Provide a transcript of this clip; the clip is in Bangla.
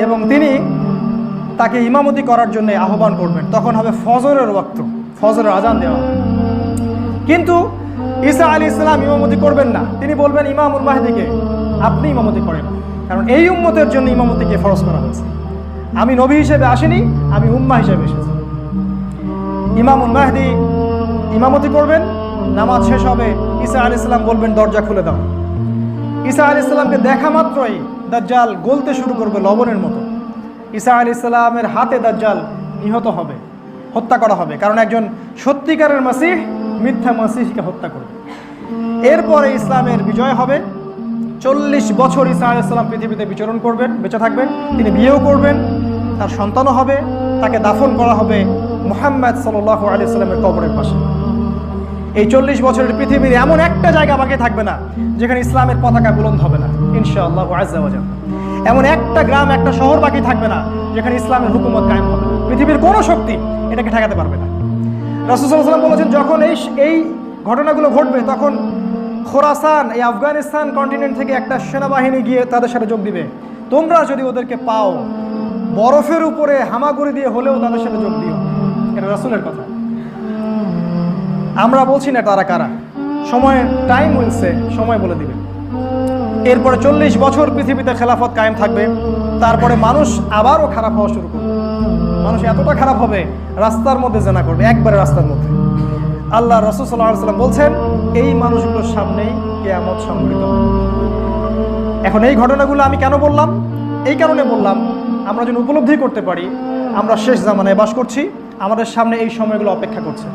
এবং তিনি তাকে ইমামতি করার জন্য আহ্বান করবেন। তখন হবে ফজরের ওয়াক্ত, ফজরের আজান দেওয়া হবে। কিন্তু ঈসা আলাইহিস সালাম ইমামতি করবেন না। তিনি বলবেন ইমামুল মাহদিকে, আপনি ইমামতি করেন, কারণ এই উম্মতের জন্য ইমামতিকে ফরজ করা হয়েছে। আমি নবী হিসেবে আসিনি, আমি উম্মাহ হিসেবে এসেছি। ইমামুল মাহদি ইমামতি করবেন, নামাজ শেষ হবে, ঈসা আলাইহিস সালাম বলবেন দরজা খুলে দাও। ঈসা আলাইহিস সালামকে দেখা মাত্রই দাজ্জাল গলতে শুরু করবে লবণের মতো। ঈসা আলাইহিস সালামের হাতে দাজ্জাল নিহত হবে, হত্যা করা হবে, কারণ একজন সত্যিকারের মাসিহ মিথ্যা মাসিহকে হত্যা করবে। এরপরে ইসলামের বিজয় হবে। 40 বছর ঈসা আলাইহিস সালাম পৃথিবীতে বিচরণ করবেন, বেঁচে থাকবেন। তিনি বিয়েও করবেন, তার সন্তানও হবে। তাকে দাফন করা হবে মুহাম্মদ সাল্লাল্লাহু আলাইহি সাল্লামের কবরের পাশে। এই 40 বছরের পৃথিবীর এমন একটা জায়গা বাকি থাকবে না যেখানে ইসলামের পতাকা বুলন্দ হবে না, ইনশাআল্লাহু আযজা ওয়া জাল। এমন একটা গ্রাম, একটা শহর বাকি থাকবে না যেখানে ইসলামের হুকুমত কায়েম হবে না। পৃথিবীর কোনো শক্তি এটাকে ঠেকাতে পারবে না। রাসূল সাল্লাল্লাহু আলাইহি ওয়াসাল্লাম বলেছেন, যখন এই ঘটনাগুলো ঘটবে তখন খোরাসান, এই আফগানিস্তান কন্টিনেন্ট থেকে একটা সেনাবাহিনী গিয়ে তাদের সাথে যোগ দিবে। তোমরা যদি ওদেরকে পাও, বরফের উপরে হামাগুড়ি দিয়ে হলেও তাদের সাথে যোগ দিও। এটা রাসূলের কথা, আমরা বলছি না তারা কারা। সময়, টাইম উইলসে, সময় বলে দিবে। এরপরে 40 বছর পৃথিবীতে খেলাফত কায়েম থাকবে। তারপরে মানুষ আবারও খারাপ হওয়া শুরু করবে। মানুষ এতটা খারাপ হবে, রাস্তার মধ্যে জেনা করবে, একবারে রাস্তার মধ্যে। আল্লাহ রাসূল সাল্লাল্লাহু আলাইহি ওয়াসাল্লাম বলছেন, এই মানুষগুলোর সামনেই কিয়ামত সংঘটিত হবে। এখন এই ঘটনাগুলো আমি কেন বললাম? এই কারণে বললাম, আমরা যেন উপলব্ধি করতে পারি আমরা শেষ জামানায় বাস করছি, আমাদের সামনে এই সময়গুলো অপেক্ষা করছে।